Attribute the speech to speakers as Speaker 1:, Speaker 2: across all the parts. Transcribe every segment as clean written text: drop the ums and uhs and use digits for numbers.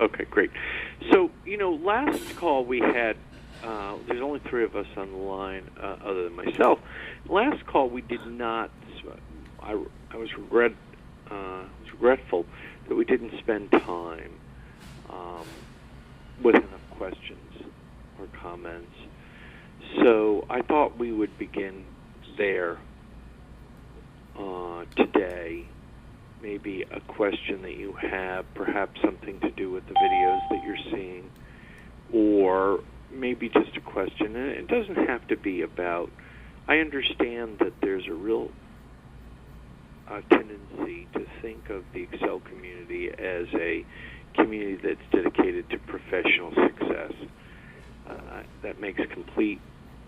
Speaker 1: Okay, great. So, last call we had, there's only three of us on the line other than myself. Last call we did not, I was regretful that we didn't spend time with enough questions or comments. So I thought we would begin there today. Maybe a question that you have, perhaps something to do with the videos that you're seeing, or maybe just a question. And it doesn't have to be about, I understand that there's a real tendency to think of the Excel community as a community that's dedicated to professional success.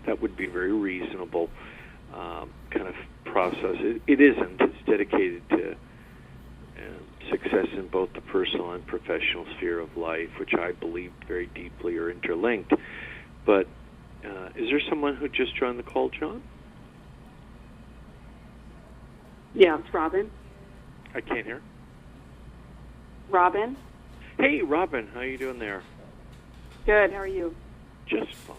Speaker 1: That would be very reasonable kind of process. It isn't. It's dedicated to success in both the personal and professional sphere of life, which I believe very deeply are interlinked. But is there someone who just joined the call, John?
Speaker 2: Yeah, it's Robin.
Speaker 1: I can't hear.
Speaker 2: Robin?
Speaker 1: Hey, Robin, how you doing there?
Speaker 2: Good, how are you?
Speaker 1: Just fine.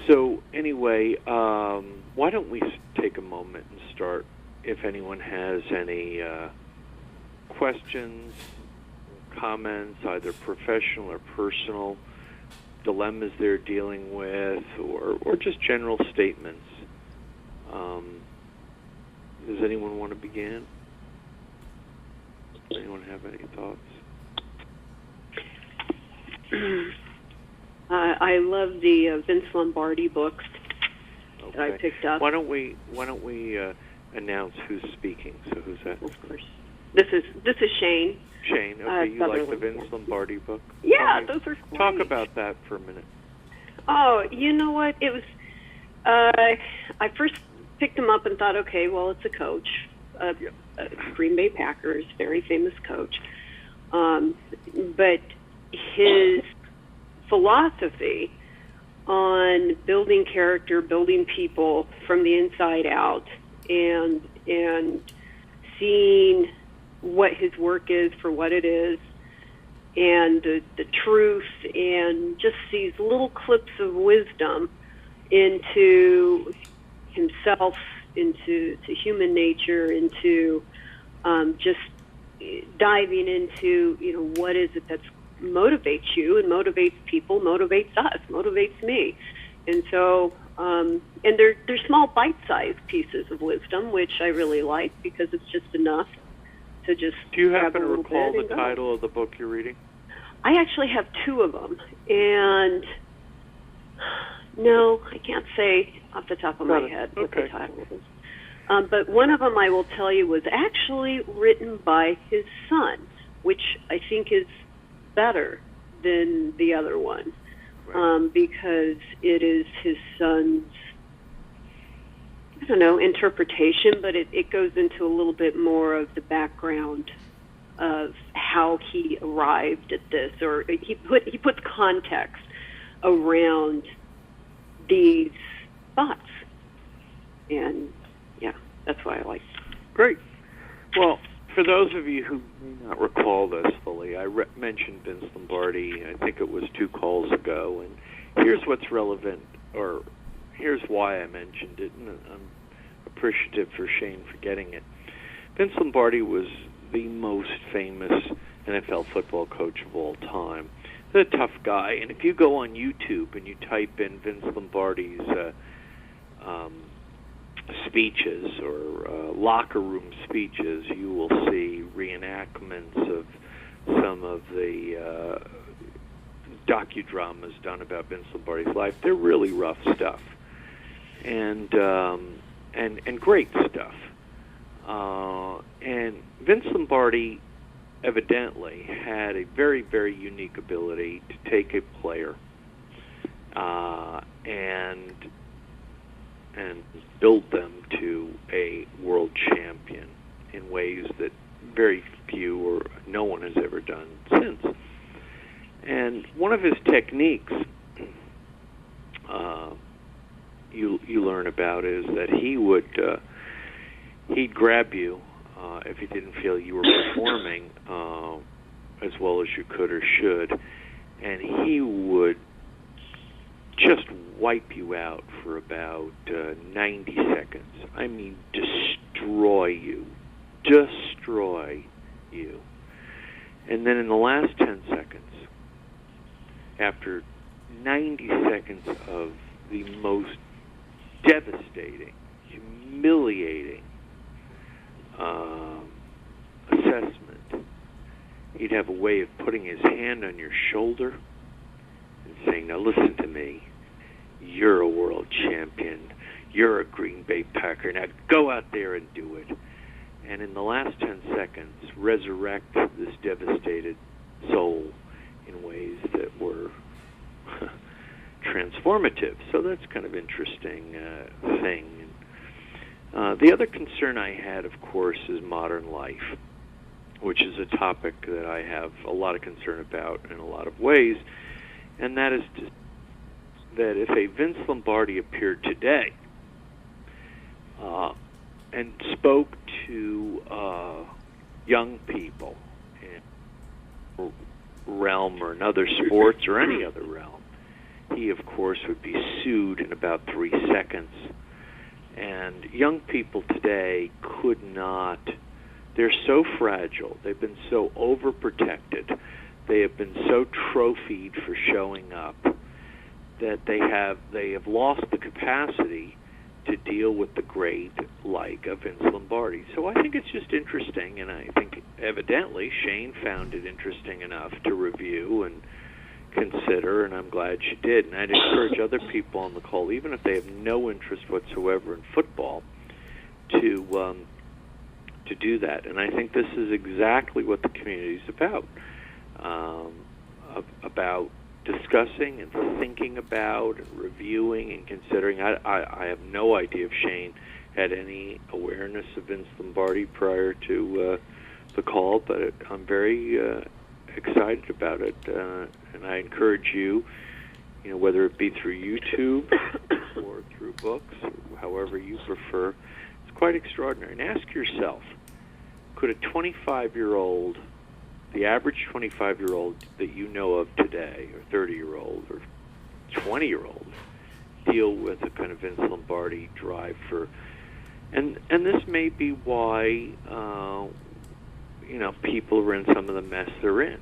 Speaker 1: So anyway, why don't we take a moment and start, if anyone has any questions, comments, either professional or personal, dilemmas they're dealing with, or just general statements. Does anyone want to begin? Does anyone have any thoughts?
Speaker 2: I love the Vince Lombardi books that I picked up.
Speaker 1: Why don't we announce who's speaking? So who's that?
Speaker 2: Of course. This is Shane.
Speaker 1: Shane. Okay, you like the Vince Lombardi book?
Speaker 2: Yeah, those are great.
Speaker 1: Talk about that for a minute.
Speaker 2: Oh, you know what? It was. I first picked him up and thought, okay, well, it's a coach, a Green Bay Packers, very famous coach, but his philosophy on building character, building people from the inside out, and seeing what his work is for what it is, and the truth, and just these little clips of wisdom into himself, into human nature, into just diving into what is it that motivates you and motivates people, motivates us, motivates me. And so and they're small bite-sized pieces of wisdom, which I really like because it's just enough to just.
Speaker 1: Do you happen to recall the title of the book you're reading?
Speaker 2: I actually have two of them, and no, I can't say off the top of my head what the title is. But one of them, I will tell you, was actually written by his son, which I think is better than the other one, because it is his son's, interpretation, but it goes into a little bit more of the background of how he arrived at this, or he puts context around these thoughts, and that's why I like it.
Speaker 1: Great. Well, for those of you who may not recall this fully, I mentioned Vince Lombardi, I think it was 2 calls ago, and here's what's relevant, or here's why I mentioned it, and I'm appreciative for Shane for getting it. Vince Lombardi was the most famous NFL football coach of all time. He's a tough guy, and if you go on YouTube and you type in Vince Lombardi's speeches or locker room speeches, you will see reenactments of some of the docudramas done about Vince Lombardi's life. They're really rough stuff, and great stuff. And Vince Lombardi evidently had a very, very unique ability to take a player and build them to a world champion in ways that very few or no one has ever done since. And one of his techniques you learn about is that he'd grab you if he didn't feel you were performing as well as you could or should, and he would just wipe you out for about 90 seconds. I mean, destroy you. And then in the last 10 seconds, after 90 seconds of the most devastating, humiliating assessment, he'd have a way of putting his hand on your shoulder and saying, now listen to me, you're a world champion, you're a Green Bay Packer, now go out there and do it. And in the last 10 seconds, resurrect this devastated soul in ways that were transformative. So that's kind of interesting thing. The other concern I had, of course, is modern life, which is a topic that I have a lot of concern about in a lot of ways, and that is that if a Vince Lombardi appeared today and spoke to young people in a realm or another sports or any other realm, he, of course, would be sued in about 3 seconds. And young people today could not, they're so fragile, they've been so overprotected, they have been so trophied for showing up that they have lost the capacity to deal with the great like of Vince Lombardi. So I think it's just interesting, and I think evidently Shane found it interesting enough to review and consider, and I'm glad she did. And I'd encourage other people on the call, even if they have no interest whatsoever in football, to do that. And I think this is exactly what the community is about discussing and thinking about and reviewing and considering. I have no idea if Shane had any awareness of Vince Lombardi prior to the call, but I'm very excited about it, and I encourage you, whether it be through YouTube or through books, or however you prefer, it's quite extraordinary. And ask yourself, could a 25-year-old, the average 25-year-old that you know of today, or 30-year-old, or 20-year-old, deal with a kind of Vince Lombardi drive for, and this may be why people are in some of the mess they're in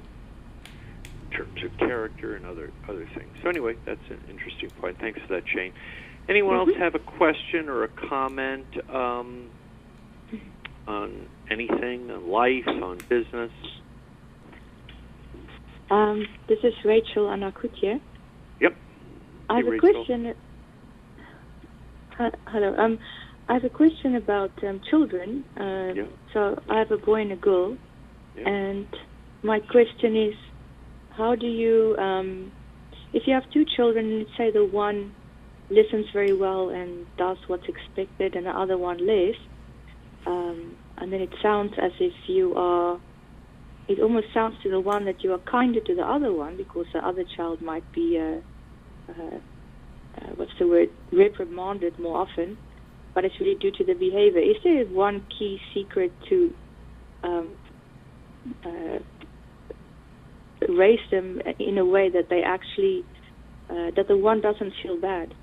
Speaker 1: terms of character and other things. So anyway, that's an interesting point. Thanks for that, Shane. Anyone else have a question or a comment on anything, on life, on business?
Speaker 3: This is Rachel Anakutye.
Speaker 1: Yep.
Speaker 3: I have a question. Hello. I have a question about children.
Speaker 1: Yeah.
Speaker 3: So I have a boy and a girl, and my question is, how do you, if you have two children, let's say the one listens very well and does what's expected, and the other one less, and then it sounds as if you are. It almost sounds to the one that you are kinder to the other one because the other child might be, reprimanded more often, but it's really due to the behavior. Is there one key secret to raise them in a way that they actually, that the one doesn't feel bad,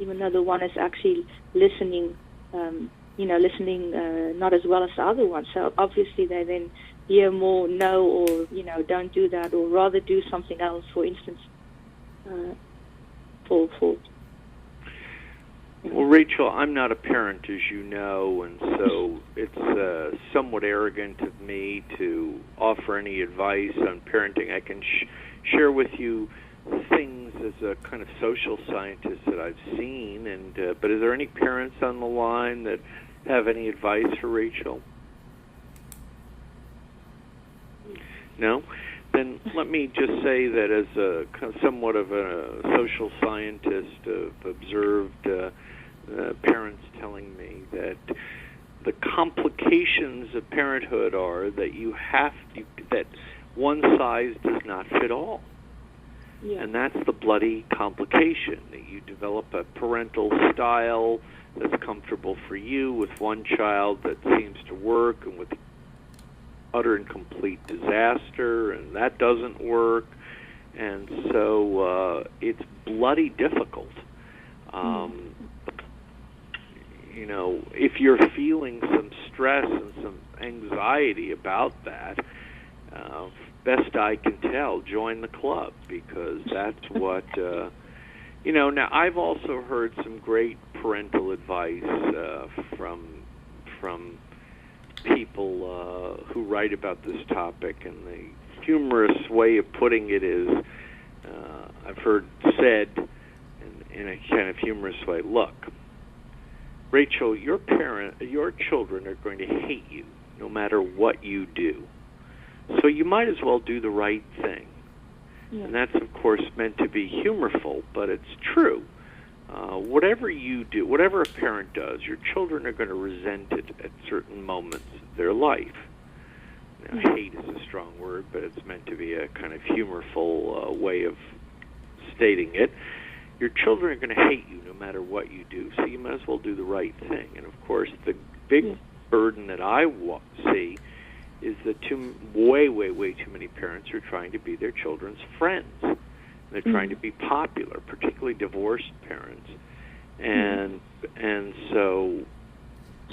Speaker 3: even though the one is actually listening, not as well as the other one. So obviously they then hear more no, or don't do that, or rather do something else. For instance,
Speaker 1: Well, Rachel, I'm not a parent, as you know, and so it's somewhat arrogant of me to offer any advice on parenting. I can share with you things as a kind of social scientist that I've seen, and but is there any parents on the line that have any advice for Rachel? No? Then let me just say that as a somewhat of a social scientist, I've observed parents telling me that the complications of parenthood are that that one size does not fit all.
Speaker 3: Yeah.
Speaker 1: And that's the bloody complication, that you develop a parental style that's comfortable for you with one child that seems to work, and with the utter and complete disaster, and that doesn't work. And so it's bloody difficult. You know, if you're feeling some stress and some anxiety about that, best I can tell, join the club, because that's what, you know. Now, I've also heard some great parental advice from people who write about this topic, and the humorous way of putting it is, I've heard said in a kind of humorous way, look, Rachel, your children are going to hate you no matter what you do. So you might as well do the right thing. Yeah. And that's, of course, meant to be humorful, but it's true. Whatever you do, whatever a parent does, your children are going to resent it at certain moments of their life. Now, hate is a strong word, but it's meant to be a kind of humorful way of stating it. Your children are going to hate you no matter what you do, so you might as well do the right thing. And, of course, the big burden that I see is that way too many parents are trying to be their children's friends. They're trying to be popular, particularly divorced parents. And so,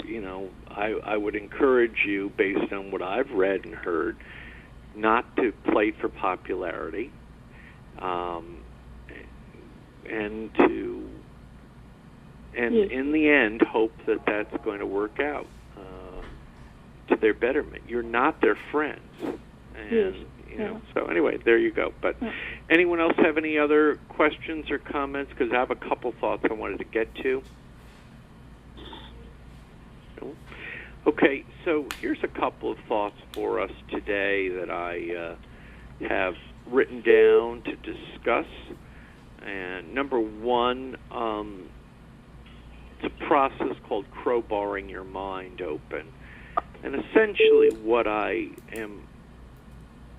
Speaker 1: you know, I would encourage you, based on what I've read and heard, not to play for popularity, and in the end, hope that that's going to work out to their betterment. You're not their friends, and you know. So anyway, there you go. But anyone else have any other questions or comments? Because I have a couple thoughts I wanted to get to. No? Okay, so here's a couple of thoughts for us today that I have written down to discuss. And number one, it's a process called crowbarring your mind open. And essentially what I am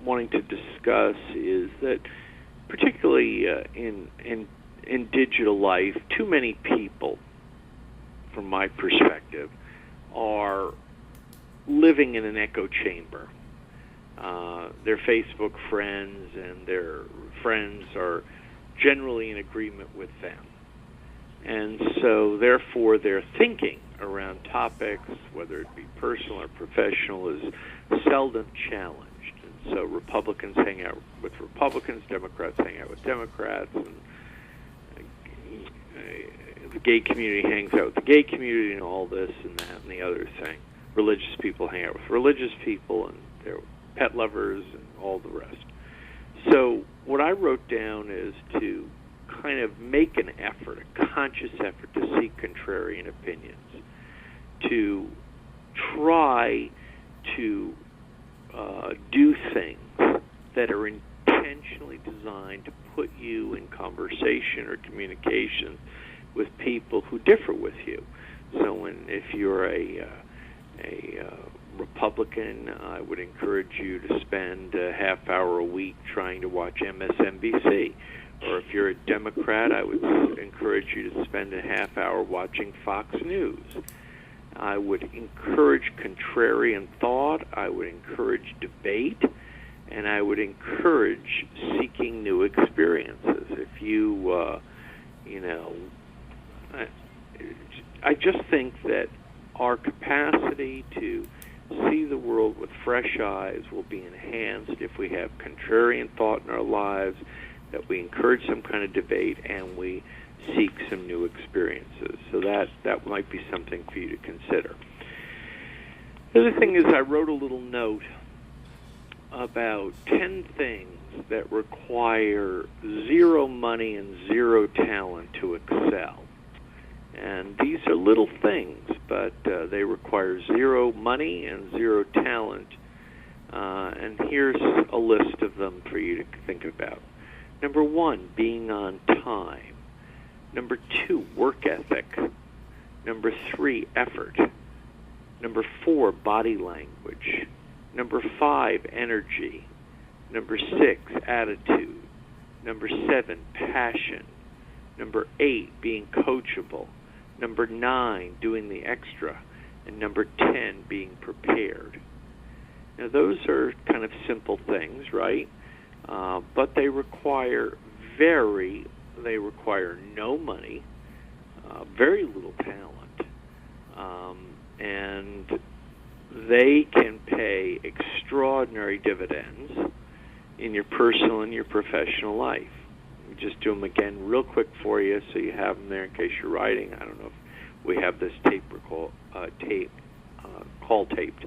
Speaker 1: wanting to discuss is that, particularly in digital life, too many people, from my perspective, are living in an echo chamber. Their Facebook friends and their friends are generally in agreement with them. And so, therefore, their thinking around topics, whether it be personal or professional, is seldom challenged. And so Republicans hang out with Republicans, Democrats hang out with Democrats, and the gay community hangs out with the gay community, and all this and that and the other thing. Religious people hang out with religious people, and they're pet lovers and all the rest. So what I wrote down is to kind of make an effort, a conscious effort, to seek contrarian opinions, to try to do things that are intentionally designed to put you in conversation or communication with people who differ with you. So if you're a Republican, I would encourage you to spend a half hour a week trying to watch MSNBC. Or if you're a Democrat, I would encourage you to spend a half hour watching Fox News. I would encourage contrarian thought. I would encourage debate. And I would encourage seeking new experiences. If you, I just think that our capacity to see the world with fresh eyes will be enhanced if we have contrarian thought in our lives, that we encourage some kind of debate, and we seek some new experiences. So that might be something for you to consider. The other thing is, I wrote a little note about 10 things that require zero money and zero talent to excel. And these are little things, but they require zero money and zero talent. And here's a list of them for you to think about. Number 1, being on time. Number 2, work ethic. Number 3, effort. Number 4, body language. Number 5, energy. Number 6, attitude. Number 7, passion. Number 8, being coachable. Number 9, doing the extra. And number 10, being prepared. Now, those are kind of simple things, right? But they require no money, very little talent, and they can pay extraordinary dividends in your personal and your professional life. Let me just do them again real quick for you so you have them there in case you're writing. I don't know if we have this call taped.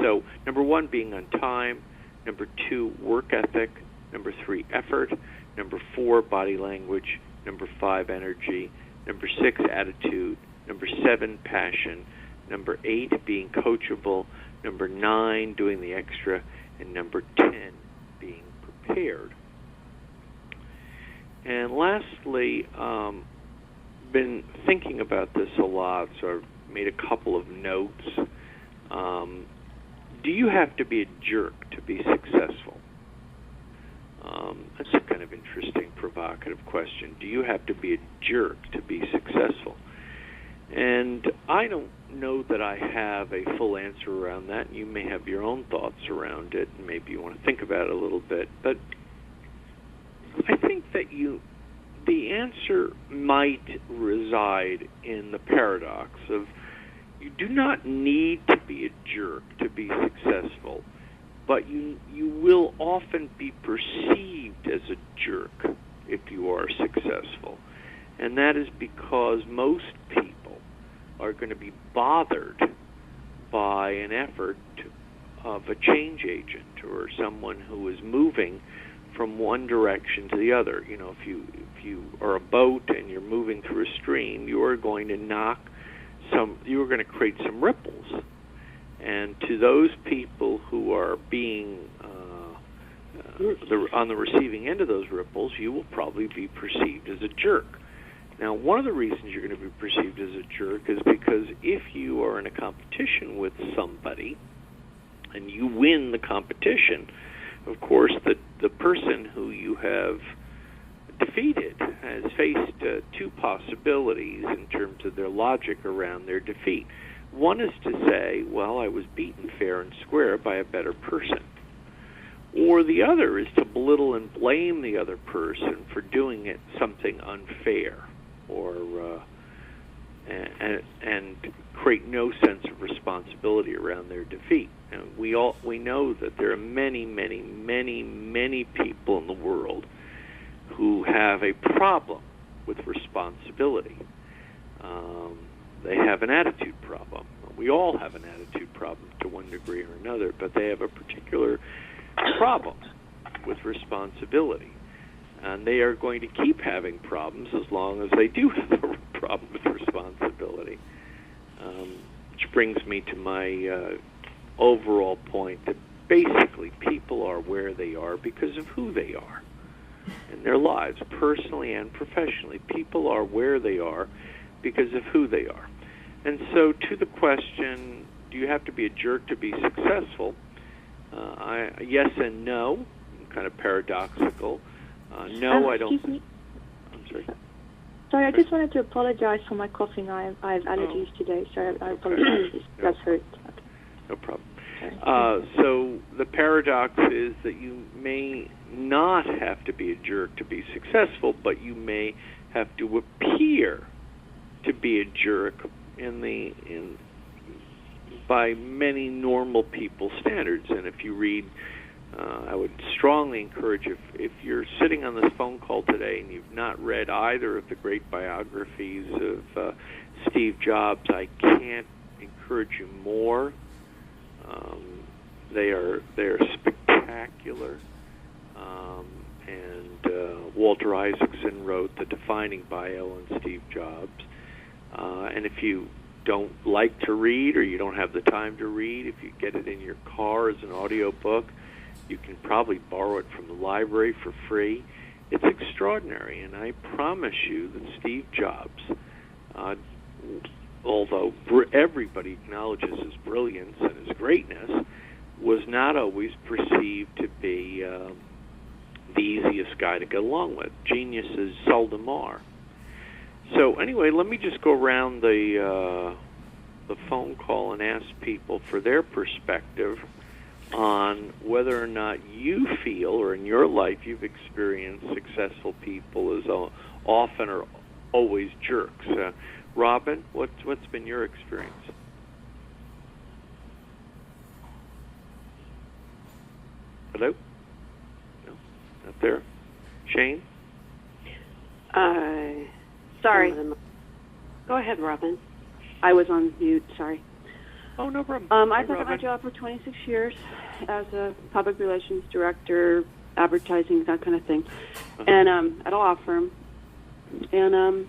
Speaker 1: So, number 1, being on time. Number 2, work ethic. Number 3, effort. Number 4, body language. Number 5, energy. Number 6, attitude. Number 7, passion. Number 8, being coachable. Number 9, doing the extra. And number 10, being prepared. And lastly, been thinking about this a lot, so I've made a couple of notes. Do you have to be a jerk to be successful? That's a kind of interesting, provocative question. Do you have to be a jerk to be successful? And I don't know that I have a full answer around that. You may have your own thoughts around it, and maybe you want to think about it a little bit. But I think that the answer might reside in the paradox of you do not need to be a jerk to be successful, but you will often be perceived as a jerk if you are successful. And that is because most people are going to be bothered by an effort of a change agent or someone who is moving from one direction to the other. You know, if you are a boat and you're moving through a stream, you are going to create some ripples. And to those people who are being on the receiving end of those ripples, you will probably be perceived as a jerk. Now, one of the reasons you're going to be perceived as a jerk is because if you are in a competition with somebody and you win the competition, of course, the person who you have defeated has faced two possibilities in terms of their logic around their defeat. One is to say, well, I was beaten fair and square by a better person. Or the other is to belittle and blame the other person for doing something unfair, or and create no sense of responsibility around their defeat. And we know that there are many, many, many, many people in the world who have a problem with responsibility. They have an attitude problem. We all have an attitude problem to one degree or another, but they have a particular problem with responsibility. And they are going to keep having problems as long as they do have a problem with responsibility. Which brings me to my overall point that basically people are where they are because of who they are in their lives, personally and professionally. People are where they are because of who they are. And so to the question, do you have to be a jerk to be successful? Yes and no. Kind of paradoxical. No, I don't.
Speaker 3: Excuse me.
Speaker 1: I'm sorry.
Speaker 3: Sorry, I just wanted to apologize for my coughing. I have allergies today, so I apologize if that's hurt. Okay.
Speaker 1: No problem. So the paradox is that you may not have to be a jerk to be successful, but you may have to appear to be a jerk by many normal people's standards. And if you read, I would strongly encourage, if you're sitting on this phone call today and you've not read either of the great biographies of Steve Jobs, I can't encourage you more. They are spectacular. And Walter Isaacson wrote the defining bio on Steve Jobs. And if you don't like to read or you don't have the time to read, if you get it in your car as an audio book, you can probably borrow it from the library for free. It's extraordinary, and I promise you that Steve Jobs, although everybody acknowledges his brilliance and his greatness, was not always perceived to be the easiest guy to get along with. Geniuses seldom are. So anyway, let me just go around the phone call and ask people for their perspective on whether or not you feel, or in your life you've experienced successful people as often or always jerks. Robin, what's been your experience? Hello? No, not there. Shane?
Speaker 4: Sorry.
Speaker 2: Go ahead, Robin.
Speaker 4: I was on mute, sorry.
Speaker 1: Oh, no problem.
Speaker 4: I've been at my job for 26 years as a public relations director, advertising, that kind of thing, and at a law firm. And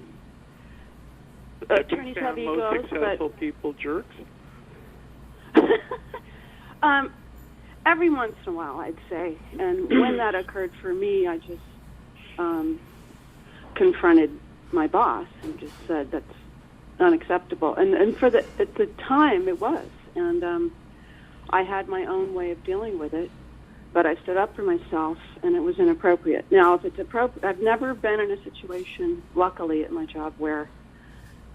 Speaker 4: attorneys have egos,
Speaker 1: most successful people jerks?
Speaker 4: Every once in a while, I'd say. And when that occurred for me, I just confronted my boss and just said that's unacceptable. And at the time, it was. And I had my own way of dealing with it, but I stood up for myself, and it was inappropriate. Now, if it's appropriate, I've never been in a situation, luckily, at my job where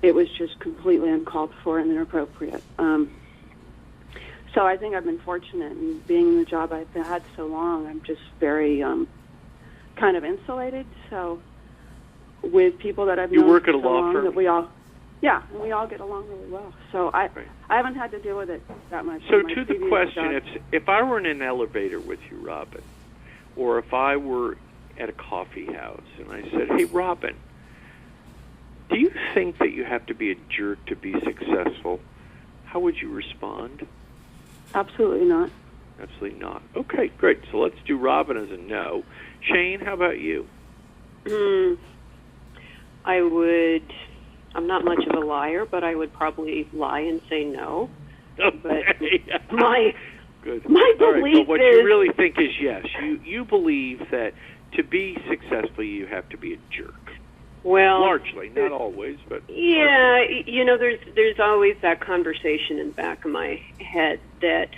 Speaker 4: it was just completely uncalled for and inappropriate. So I think I've been fortunate in being in the job I've had so long. I'm just very kind of insulated. So with people that I've known
Speaker 1: work at a
Speaker 4: so
Speaker 1: law
Speaker 4: long
Speaker 1: firm?
Speaker 4: that we all get along really well. So I haven't had to deal with it that much.
Speaker 1: So
Speaker 4: in my
Speaker 1: to the
Speaker 4: previous
Speaker 1: question,
Speaker 4: job.
Speaker 1: if I were in an elevator with you, Robin, or if I were at a coffee house and I said, "Hey, Robin, do you think that you have to be a jerk to be successful?" How would you respond?
Speaker 4: Absolutely not.
Speaker 1: Absolutely not. Okay, great. So let's do Robin as a no. Shane, how about you?
Speaker 2: I'm not much of a liar, but I would probably lie and say no.
Speaker 1: Okay.
Speaker 2: But my
Speaker 1: Good.
Speaker 2: my
Speaker 1: All right,
Speaker 2: belief
Speaker 1: but what
Speaker 2: is
Speaker 1: you really think is yes. You believe that to be successful, you have to be a jerk.
Speaker 2: well,
Speaker 1: Largely, not always, but
Speaker 2: yeah, there's always that conversation in the back of my head that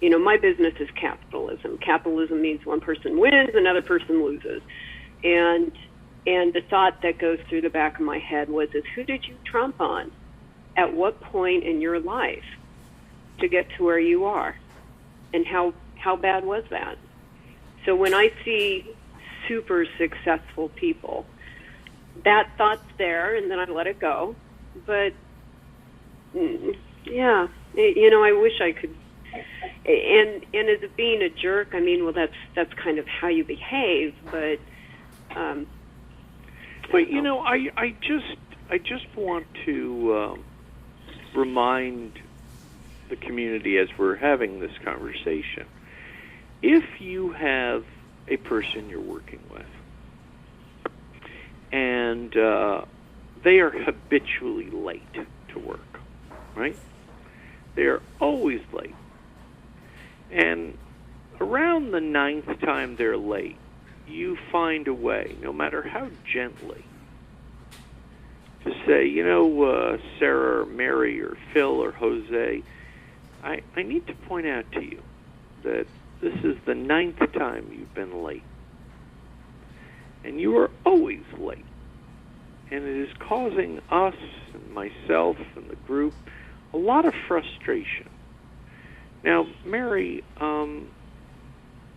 Speaker 2: my business is capitalism. Capitalism means one person wins, another person loses, and the thought that goes through the back of my head is who did you trump on? At what point in your life to get to where you are? And how bad was that? So when I see super successful people, that thought's there, and then I let it go. But yeah, I wish I could. And as it being a jerk, I mean, well, that's kind of how you behave, but.
Speaker 1: But I just want to remind the community as we're having this conversation. If you have a person you're working with and they are habitually late to work, right? They are always late. And around the 9th time they're late, you find a way, no matter how gently, to say, Sarah or Mary or Phil or Jose, I need to point out to you that this is the 9th time you've been late. And you are always late. And it is causing us and myself and the group a lot of frustration. Now, Mary,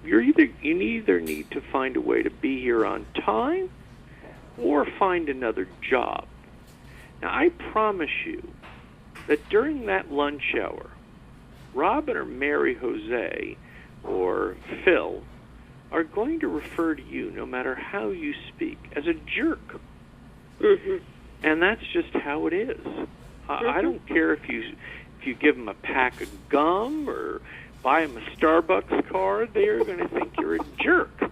Speaker 1: you either need to find a way to be here on time or find another job. Now, I promise you that during that lunch hour, Robin or Mary, Jose, or Phil are going to refer to you, no matter how you speak, as a jerk.
Speaker 2: Mm-hmm.
Speaker 1: And that's just how it is. I don't care if you give them a pack of gum or buy them a Starbucks card, they are going to think you're a jerk.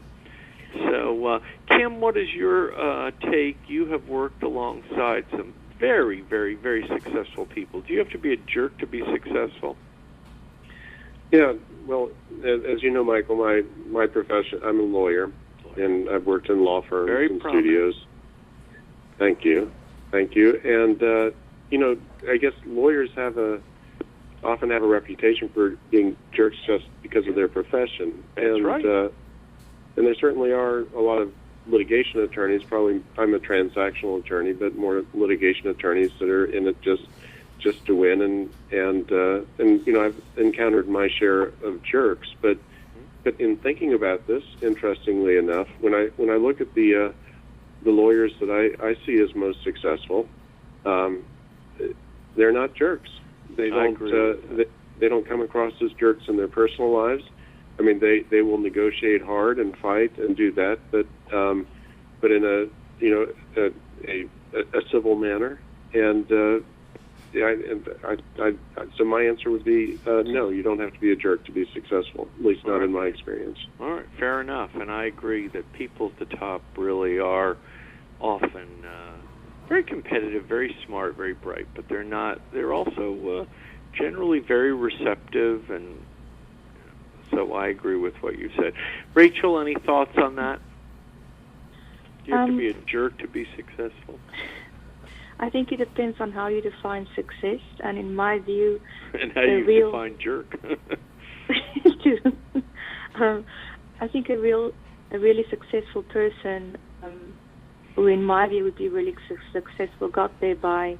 Speaker 1: So, Kim, what is your take? You have worked alongside some very, very, very successful people. Do you have to be a jerk to be successful?
Speaker 5: Yeah, well, as you know, Michael, my profession, I'm a lawyer, and I've worked in law firms and studios. Thank you. And, I guess lawyers often have a reputation for being jerks just because of their profession.
Speaker 1: That's right.
Speaker 5: And there certainly are a lot of litigation attorneys, probably I'm a transactional attorney, but more litigation attorneys that are in it just just to win, and you know, I've encountered my share of jerks, but in thinking about this, interestingly enough, when I look at the lawyers that I see as most successful, they're not jerks. They don't come across as jerks in their personal lives. I mean, they will negotiate hard and fight and do that, but in a civil manner. And so my answer would be no. You don't have to be a jerk to be successful. At least not in my experience.
Speaker 1: All right, fair enough. And I agree that people at the top really are often very competitive, very smart, very bright, but they're not. They're also generally very receptive, and so I agree with what you said. Rachel, any thoughts on that? Do you have to be a jerk to be successful?
Speaker 3: I think it depends on how you define success, and in my view,
Speaker 1: and how you define jerk.
Speaker 3: I think a really successful person, who in my view would be really successful, got there by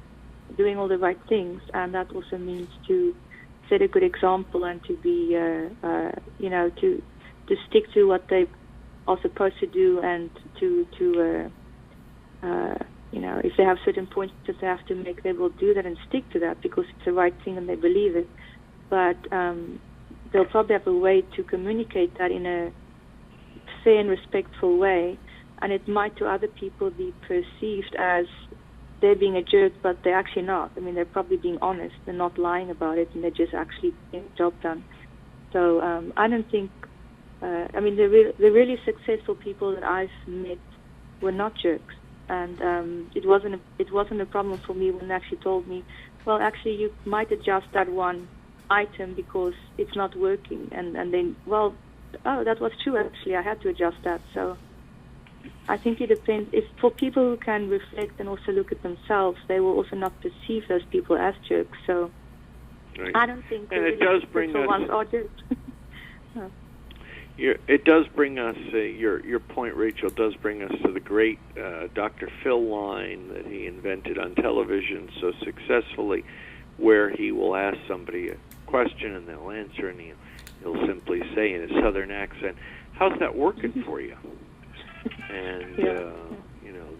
Speaker 3: doing all the right things, and that also means to set a good example and to be, to stick to what they are supposed to do, and to if they have certain points that they have to make, they will do that and stick to that because it's the right thing and they believe it. But they'll probably have a way to communicate that in a fair and respectful way, and it might to other people be perceived as they're being a jerk, but they're actually not. I mean, they're probably being honest. They're not lying about it, and they're just actually getting the job done. So I don't think, the really successful people that I've met were not jerks. And it wasn't a problem for me when they actually told me, well, actually, you might adjust that one item because it's not working. And then, well, that was true, actually. I had to adjust that. So I think it depends. If for people who can reflect and also look at themselves, they will also not perceive those people as jerks. So right. I don't think the really successful ones are jerks. No.
Speaker 1: It does bring us, your point, Rachel, does bring us to the great Dr. Phil line that he invented on television so successfully, where he will ask somebody a question and they'll answer, and he'll simply say in a southern accent, "How's that working for you?" And,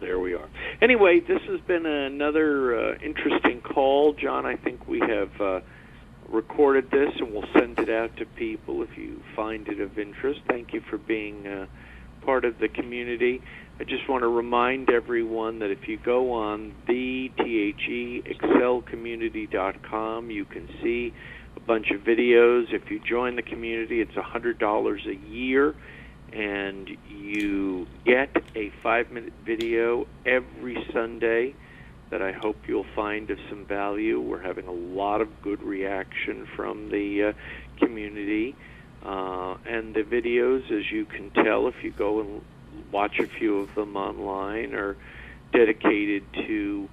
Speaker 1: there we are. Anyway, this has been another interesting call. John, I think we have recorded this, and we'll send it out to people if you find it of interest. Thank you for being part of the community. I just want to remind everyone that if you go on the THEExcelcommunity.com, you can see a bunch of videos. If you join the community, it's $100 a year, and you get a 5-minute video every Sunday that I hope you'll find of some value. We're having a lot of good reaction from the community. And the videos, as you can tell, if you go and watch a few of them online, are dedicated to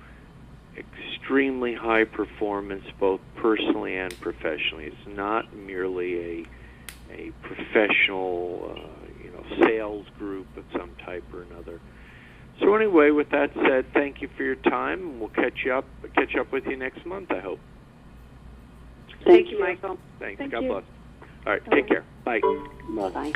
Speaker 1: extremely high performance, both personally and professionally. It's not merely a professional sales group of some type or another. So anyway, with that said, thank you for your time. We'll catch up with you next month, I hope.
Speaker 4: Thank you, Michael.
Speaker 1: Thanks. God bless. All right, take care. Bye.
Speaker 4: Bye-bye.